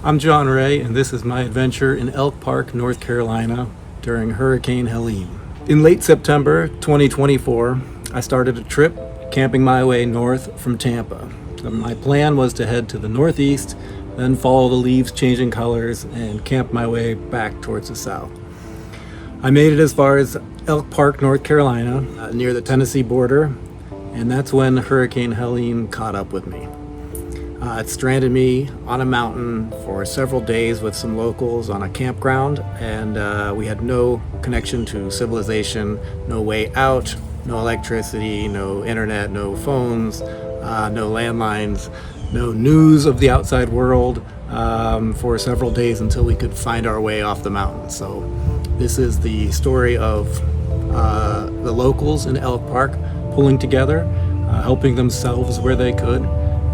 I'm John Ray, and this is my adventure in Elk Park, North Carolina during Hurricane Helene. In late September 2024, I started a trip camping my way north from Tampa. My plan was to head to the northeast, then follow the leaves changing colors and camp my way back towards the south. I made it as far as Elk Park, North Carolina, near the Tennessee border, and that's when Hurricane Helene caught up with me. It stranded me on a mountain for several days with some locals on a campground, and we had no connection to civilization, no way out, no electricity, no internet, no phones, no landlines, no news of the outside world for several days until we could find our way off the mountain. So this is the story of the locals in Elk Park pulling together, helping themselves where they could,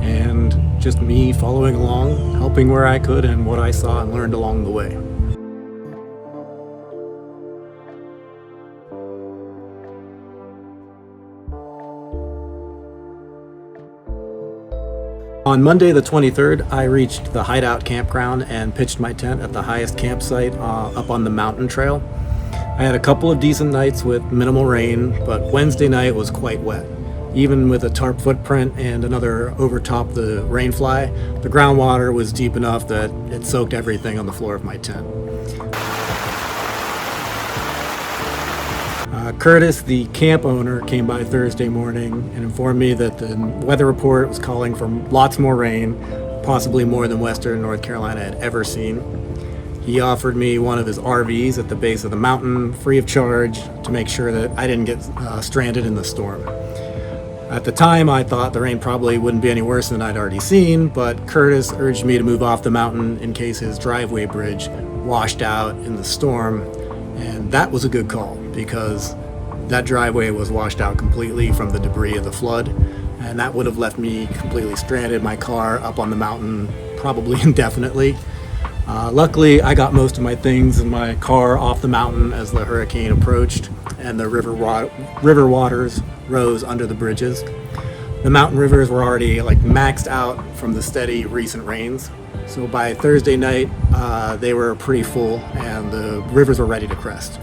and just me following along, helping where I could and what I saw and learned along the way. On Monday the 23rd, I reached the HideOut campground and pitched my tent at the highest campsite up on the mountain trail. I had a couple of decent nights with minimal rain, but Wednesday night was quite wet. Even with a tarp footprint and another overtop the rainfly, the groundwater was deep enough that it soaked everything on the floor of my tent. Curtis, the camp owner, came by Thursday morning and informed me that the weather report was calling for lots more rain, possibly more than western North Carolina had ever seen. He offered me one of his RVs at the base of the mountain, free of charge, to make sure that I didn't get stranded in the storm. At the time, I thought the rain probably wouldn't be any worse than I'd already seen, but Curtis urged me to move off the mountain in case his driveway bridge washed out in the storm, and that was a good call because that driveway was washed out completely from the debris of the flood, and that would have left me completely stranded, my car up on the mountain probably indefinitely. Luckily, I got most of my things in my car off the mountain as the hurricane approached and the river waters rose under the bridges. The mountain rivers were already maxed out from the steady recent rains. So by Thursday night, they were pretty full and the rivers were ready to crest.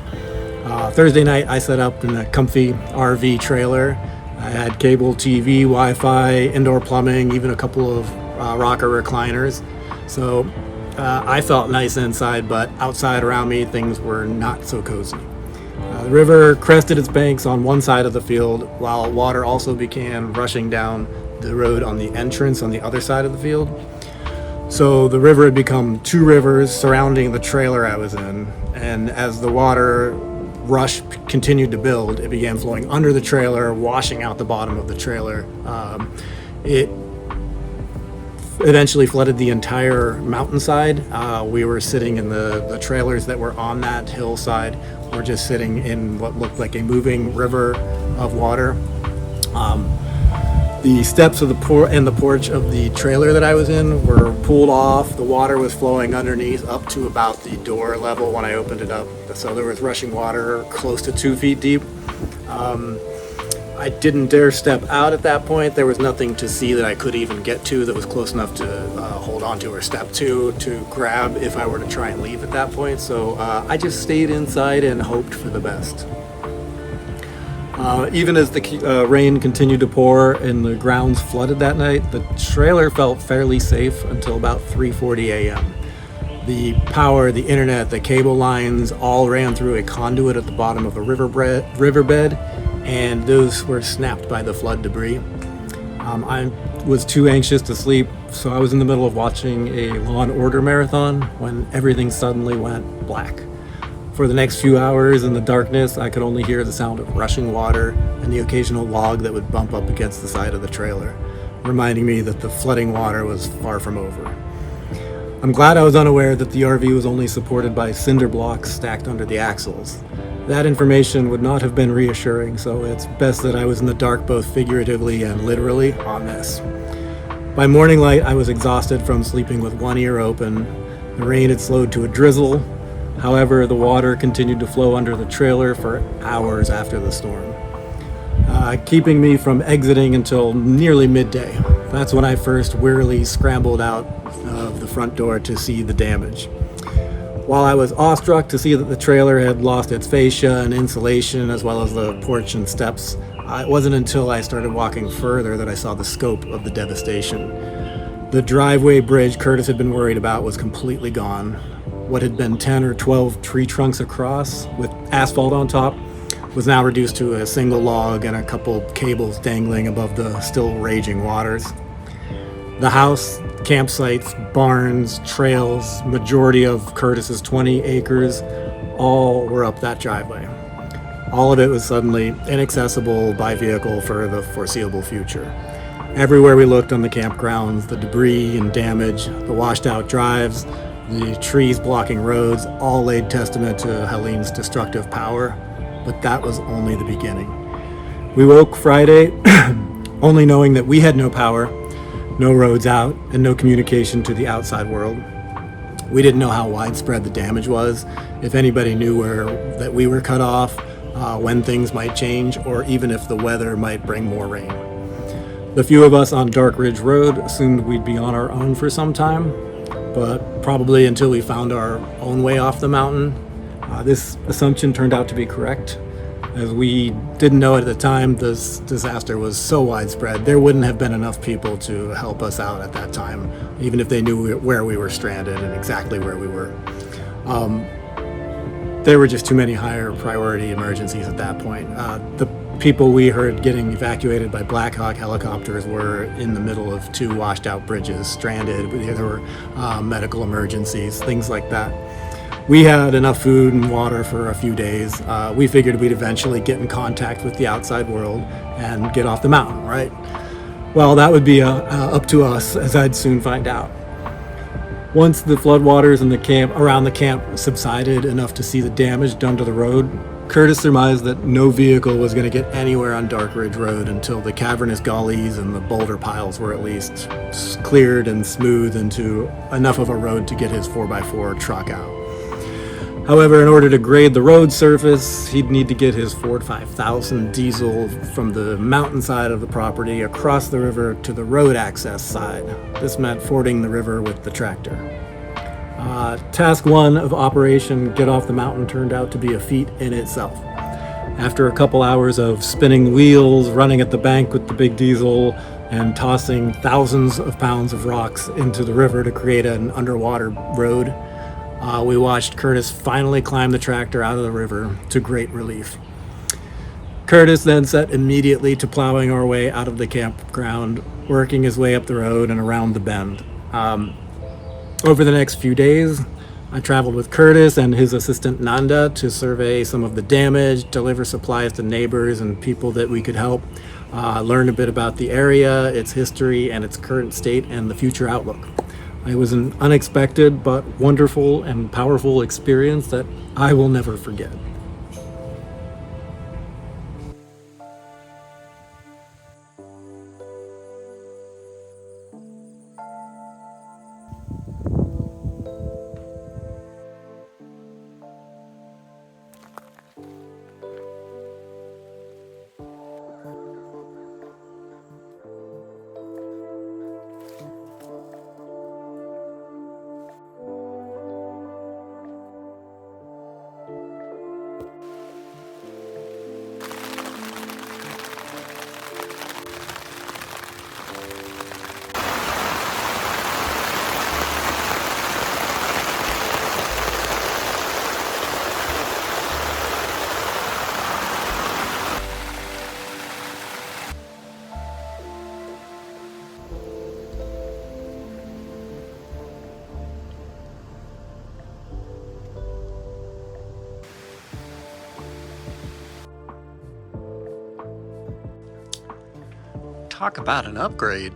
Thursday night, I set up in a comfy RV trailer. I had cable TV, Wi-Fi, indoor plumbing, even a couple of rocker recliners. So I felt nice inside, but outside around me, things were not so cozy. The river crested its banks on one side of the field, while water also began rushing down the road on the entrance on the other side of the field. So the river had become two rivers surrounding the trailer I was in, and as the water rush continued to build, it began flowing under the trailer, washing out the bottom of the trailer. It eventually flooded the entire mountainside. We were sitting in the trailers that were on that hillside. We're just sitting in what looked like a moving river of water. The steps of the porch of the trailer that I was in were pulled off. The water was flowing underneath up to about the door level when I opened it up. So there was rushing water close to 2 feet deep. I didn't dare step out at that point. There was nothing to see that I could even get to that was close enough to hold onto or step to grab if I were to try and leave at that point. So I just stayed inside and hoped for the best. Even as the rain continued to pour and the grounds flooded that night, the trailer felt fairly safe until about 3:40 a.m. The power, the internet, the cable lines all ran through a conduit at the bottom of a riverbed, and those were snapped by the flood debris. I was too anxious to sleep, so I was in the middle of watching a Law and Order marathon when everything suddenly went black. For the next few hours in the darkness, I could only hear the sound of rushing water and the occasional log that would bump up against the side of the trailer, reminding me that the flooding water was far from over. I'm glad I was unaware that the RV was only supported by cinder blocks stacked under the axles. That information would not have been reassuring, so it's best that I was in the dark both figuratively and literally on this. By morning light, I was exhausted from sleeping with one ear open. The rain had slowed to a drizzle. However, the water continued to flow under the trailer for hours after the storm, keeping me from exiting until nearly midday. That's when I first wearily scrambled out of the front door to see the damage. While I was awestruck to see that the trailer had lost its fascia and insulation as well as the porch and steps, it wasn't until I started walking further that I saw the scope of the devastation. The driveway bridge Curtis had been worried about was completely gone. What had been 10 or 12 tree trunks across with asphalt on top was now reduced to a single log and a couple cables dangling above the still raging waters. The house, campsites, barns, trails, majority of Curtis's 20 acres, all were up that driveway. All of it was suddenly inaccessible by vehicle for the foreseeable future. Everywhere we looked on the campgrounds, the debris and damage, the washed out drives, the trees blocking roads, all laid testament to Helene's destructive power, but that was only the beginning. We woke Friday only knowing that we had no power, no roads out, and no communication to the outside world. We didn't know how widespread the damage was, if anybody knew that we were cut off, when things might change, or even if the weather might bring more rain. The few of us on Dark Ridge Road assumed we'd be on our own for some time, but probably until we found our own way off the mountain. This assumption turned out to be correct. As we didn't know at the time, this disaster was so widespread, there wouldn't have been enough people to help us out at that time, even if they knew where we were stranded and exactly where we were. There were just too many higher priority emergencies at that point. The people we heard getting evacuated by Black Hawk helicopters were in the middle of 2 washed out bridges, stranded. There were medical emergencies, things like that. We had enough food and water for a few days. We figured we'd eventually get in contact with the outside world and get off the mountain, right? Well, that would be up to us, as I'd soon find out. Once the floodwaters in the camp around the camp subsided enough to see the damage done to the road, Curtis surmised that no vehicle was going to get anywhere on Dark Ridge Road until the cavernous gullies and the boulder piles were at least cleared and smoothed into enough of a road to get his 4x4 truck out. However, in order to grade the road surface, he'd need to get his Ford 5000 diesel from the mountainside of the property across the river to the road access side. This meant fording the river with the tractor. Task 1 of Operation Get Off the Mountain turned out to be a feat in itself. After a couple hours of spinning wheels, running at the bank with the big diesel, and tossing thousands of pounds of rocks into the river to create an underwater road, we watched Curtis finally climb the tractor out of the river to great relief. Curtis then set immediately to plowing our way out of the campground, working his way up the road and around the bend. Over the next few days, I traveled with Curtis and his assistant Nanda to survey some of the damage, deliver supplies to neighbors and people that we could help, learn a bit about the area, its history, and its current state and the future outlook. It was an unexpected but wonderful and powerful experience that I will never forget. Talk about an upgrade.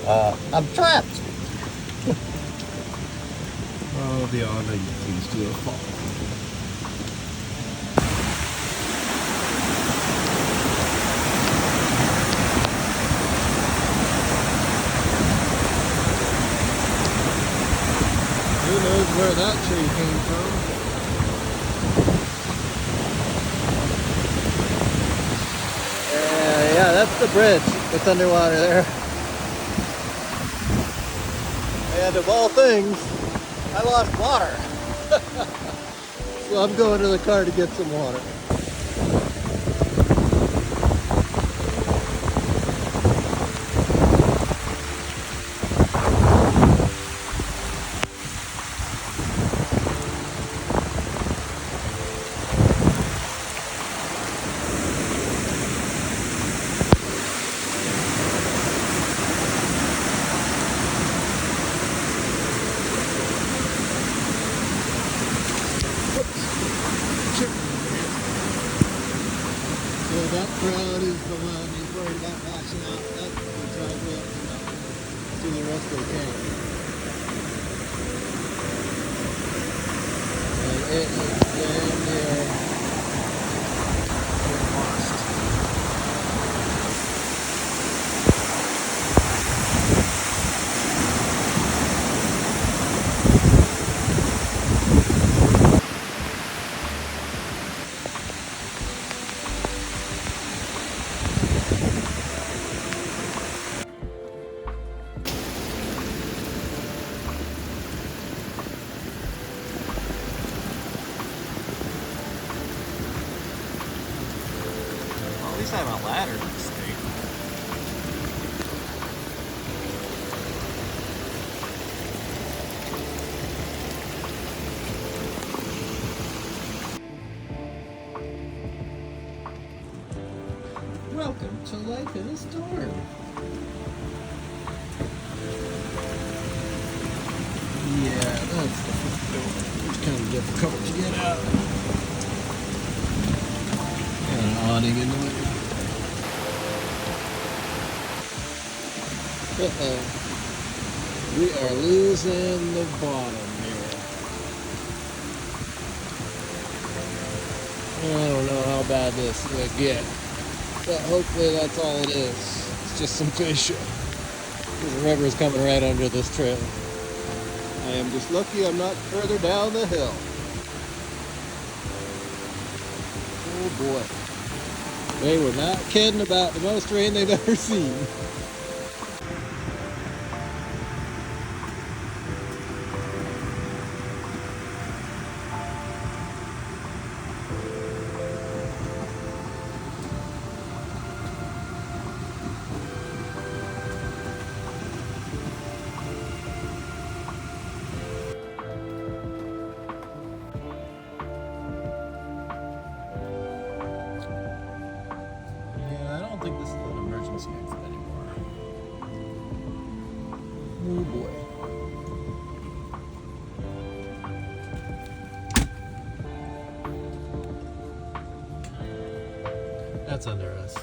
I'm trapped. Oh, the awning seems to have fallen. Who knows where that tree came from? Yeah, that's the bridge that's underwater there. And of all things, I lost water. So I'm going to the car to get some water. So that crowd is the one who's worried about washing out. That's the driveway up to the rest of the camp. And it is damn near washed. Well, at least I have a ladder to stay. Welcome to life in a storm. Yeah, that's the front door. It's kind of difficult to get out. Got an awning in the way. Uh-oh. We are losing the bottom here. I don't know how bad this will get. But hopefully that's all it is. It's just some fish. The river is coming right under this trail. I am just lucky I'm not further down the hill. Oh boy. They were not kidding about the most rain they've ever seen. Yeah, I don't think this is an emergency exit anymore. Oh boy. That's under us.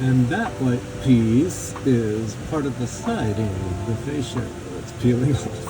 And that white piece is part of the siding of the fascia that's peeling off.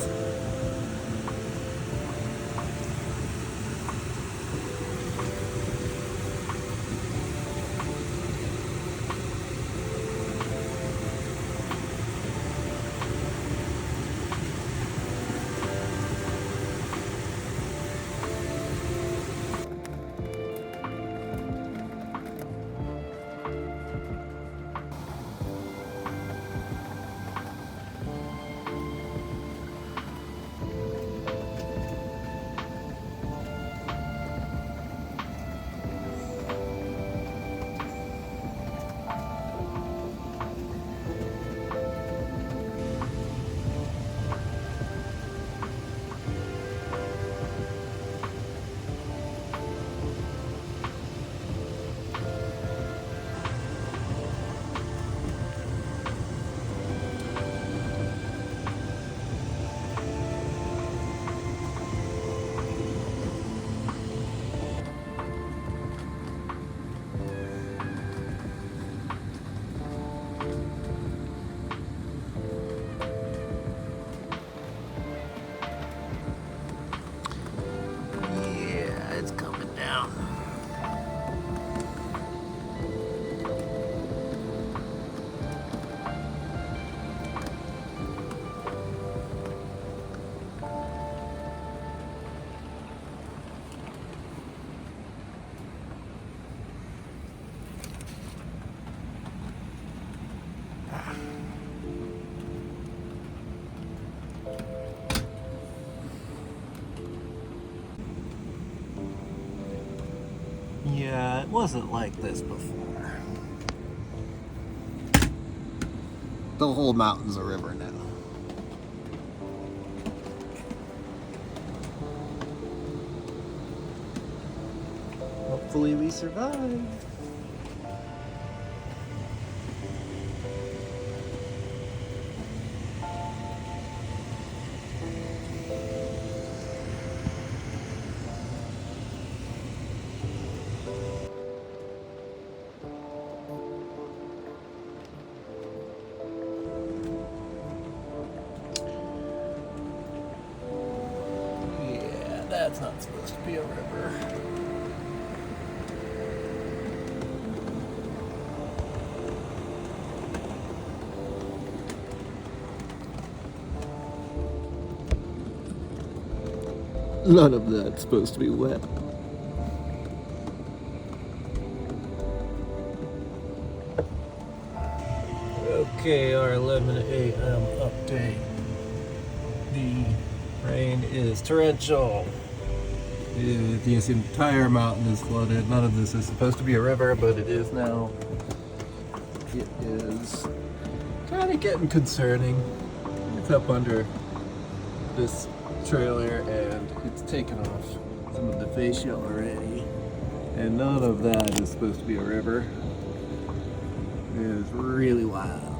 Yeah, it wasn't like this before. The whole mountain's a river now. Hopefully we survive. Yeah, that's not supposed to be a river. None of that's supposed to be wet. Okay, our 11 a.m. update. The rain is torrential. This entire mountain is flooded. None of this is supposed to be a river, but it is now. It is kind of getting concerning. It's up under this trailer and it's taken off some of the fascia already. And none of that is supposed to be a river. It is really wild.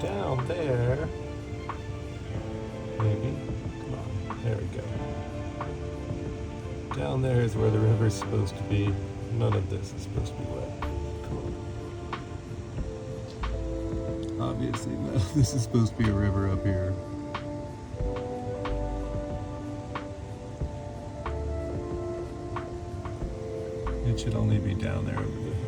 Down there, maybe, come on, there we go. Down there is where the river's supposed to be. None of this is supposed to be wet. Cool. Obviously, no, this is supposed to be a river up here. It should only be down there over the hill.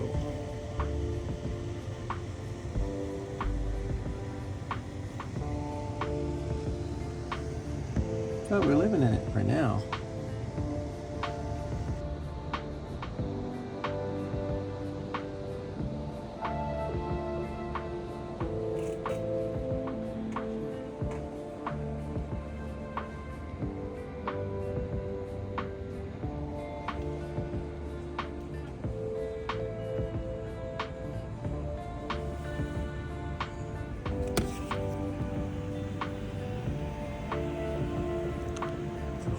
Oh, we're living in it for now.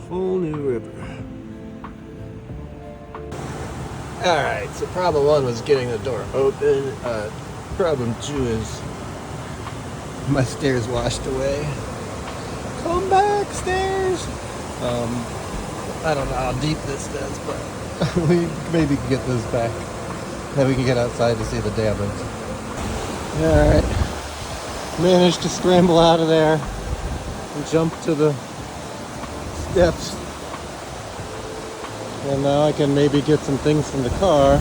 Whole new river. Alright, so problem one was getting the door open. Problem two is my stairs washed away. Come back, stairs! I don't know how deep this is, but we maybe can get those back. Then we can get outside to see the damage. Alright. Managed to scramble out of there and jump to the steps, and now I can maybe get some things from the car.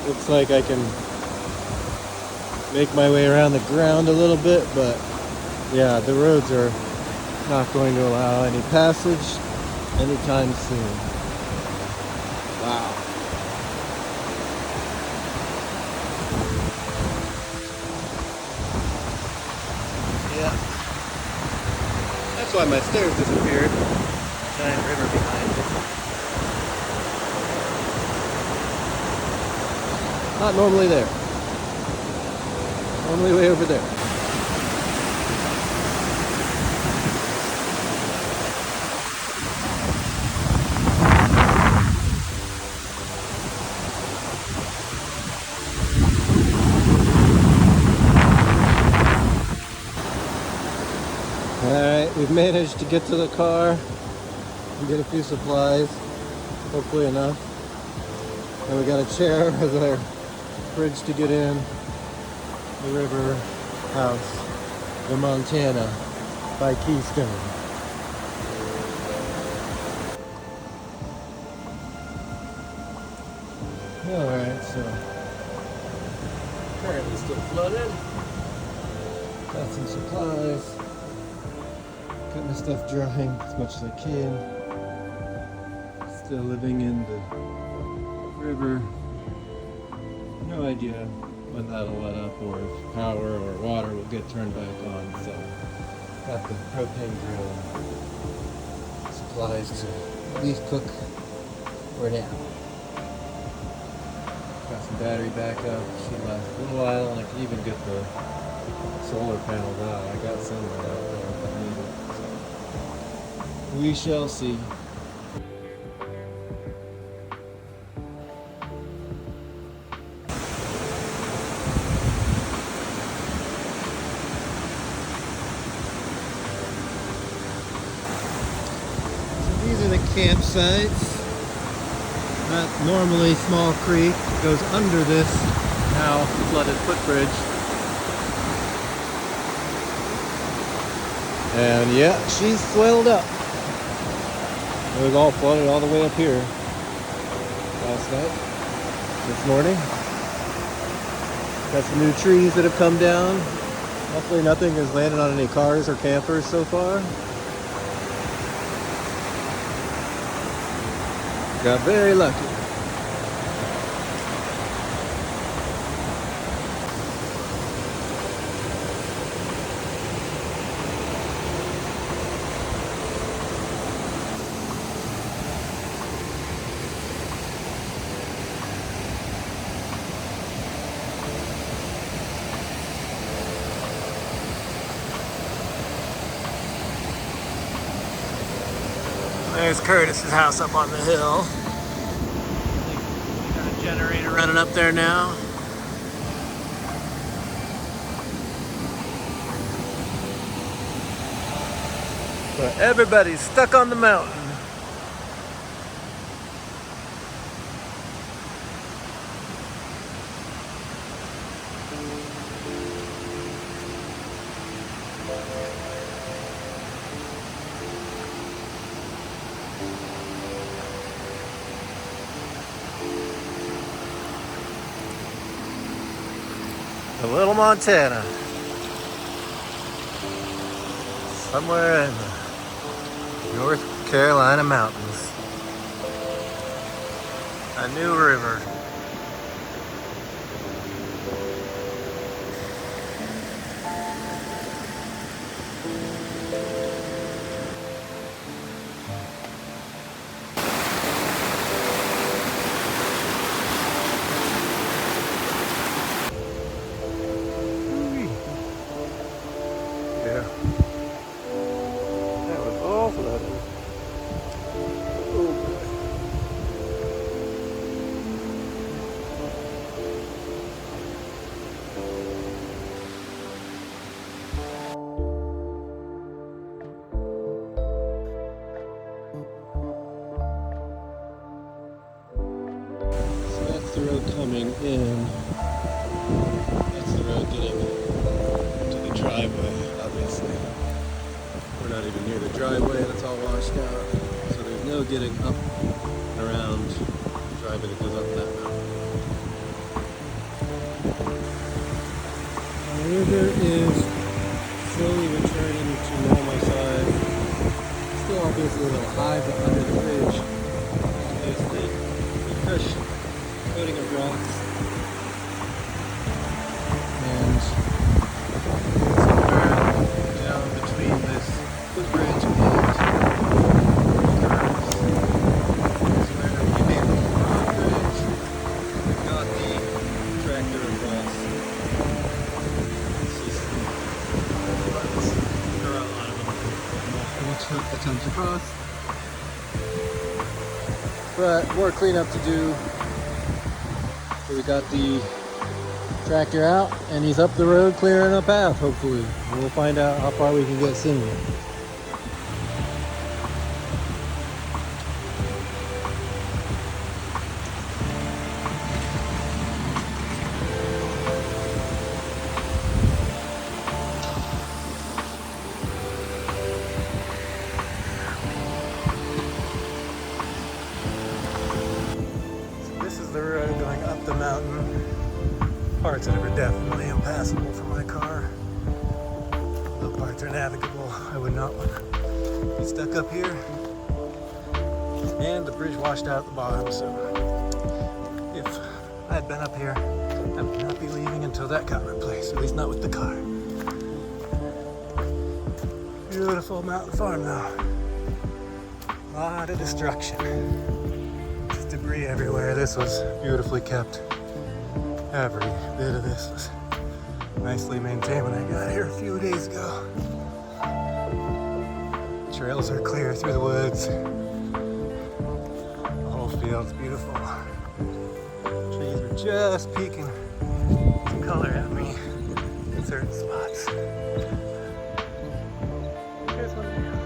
Looks like I can make my way around the ground a little bit, but yeah, the roads are not going to allow any passage anytime soon. Wow. Yeah. That's why my stairs disappeared. Giant river behind me. Not normally there. Normally way over there. we've managed to get to the car and get a few supplies, hopefully enough. And we got a chair as our bridge to get in the river house, the Montana by Keystone. Alright, so currently still flooded. Got some supplies. Got my stuff drying as much as I can. Still living in the river. No idea when that'll let up or if power or water will get turned back on. So got the propane grill and supplies to at least cook for now. Got some battery backup. Should last a little while, and I can even get the solar panels out. I got some out there if I need it. So we shall see. So these are the campsites. Not normally small creek, goes under this now flooded footbridge. And yeah, she's swelled up. It was all flooded all the way up here last night, this morning. Got some new trees that have come down. Luckily nothing has landed on any cars or campers so far. Got very lucky. There's Curtis's house up on the hill. Got a generator running up there now. So everybody's stuck on the mountain. A little Montana. Somewhere in the North Carolina mountains. A new river. Yeah. That was all flooded. Oh boy. So that's the road coming in. That's the road getting to the driveway, obviously. We're not even near the driveway, and it's all washed out. So there's no getting up and around the driveway that goes up that mountain. The river is slowly returning to normal size. Still obviously a little high, but under the bridge is the fresh coating of rocks. And somewhere down between this footbridge and curves is where we made the road bridge. We've got the tractor across. It's just ruts. There are a lot of them. Multiple attempts across. But more cleanup to do. So we got the tractor out, and he's up the road clearing a path, hopefully. And we'll find out how far we can get soon. of the road going up the mountain. Parts of it are definitely impassable for my car. Other parts are navigable. I would not want to be stuck up here. And the bridge washed out at the bottom, so if I had been up here, I would not be leaving until that got replaced, at least not with the car. Beautiful mountain farm though. A lot of destruction. Just debris everywhere. This was beautifully kept. Every bit of this was nicely maintained when I got here a few days ago. Trails are clear through the woods. The whole field's beautiful. Trees are just peeking some color at me in certain spots. There's one there.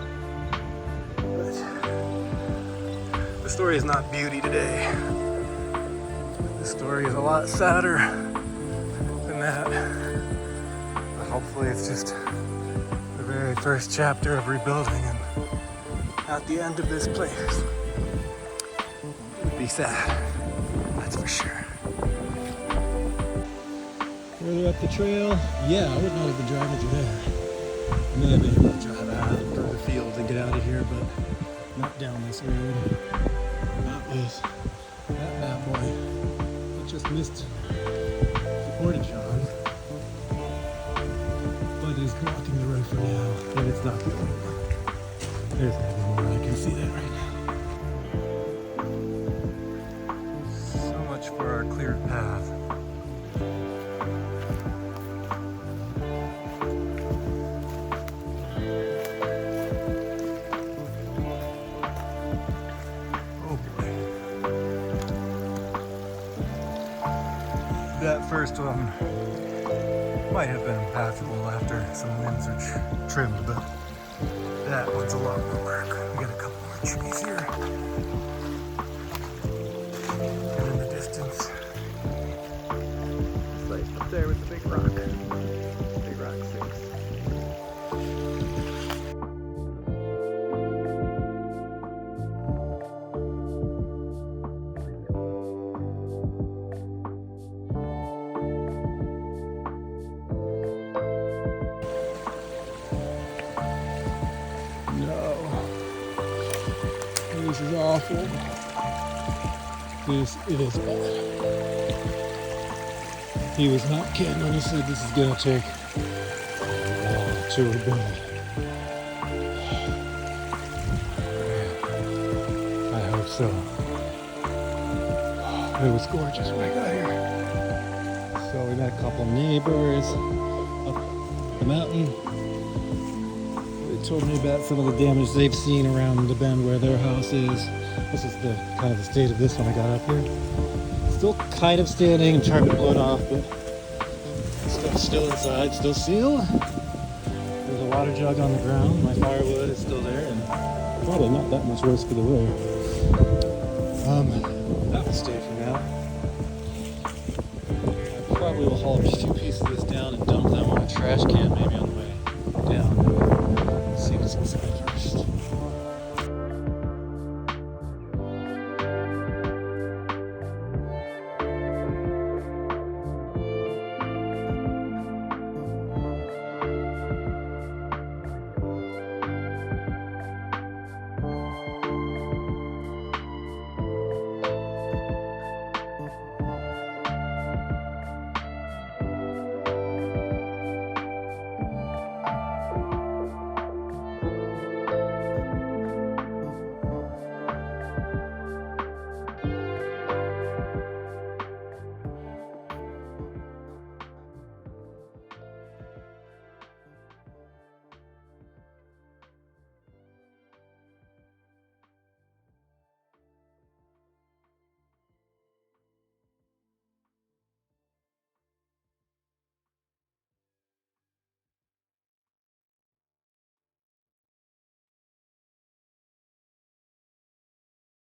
But the story is not beauty today. The story is a lot sadder than that. But hopefully it's just the very first chapter of rebuilding and not the end of this place. It would be sad, that's for sure. Further up the trail, yeah, I would not have been driving through there. I may have been able to drive out through the fields and get out of here, but not down this road. Not with that bad boy. It just missed the portage on. But is blocking the road for now, and it's not the only one. There's gotta be more, I can see that right now. So much for our cleared path. Oh boy. That first one might have been impassable after some winds are trimmed, but that one's a lot more work. We got a couple more trees here. And in the distance, this place up there with the big rock. Big rock 6. This is awful. This is bad. He was not kidding when he said this is gonna take a while to rebuild. I hope so. It was gorgeous when I got here. So we met a couple neighbors up the mountain. They told me about some of the damage they've seen around the bend where their house is. This is the kind of the state of this when I got up here. Still kind of standing and tarp blown off, but stuff's still inside, still sealed. There's a water jug on the ground. My firewood is still there, and probably not that much worse for the wear. That will stay for now. I probably will haul a few pieces of this down and dump them on a trash can maybe on the way down. Let's see what's inside.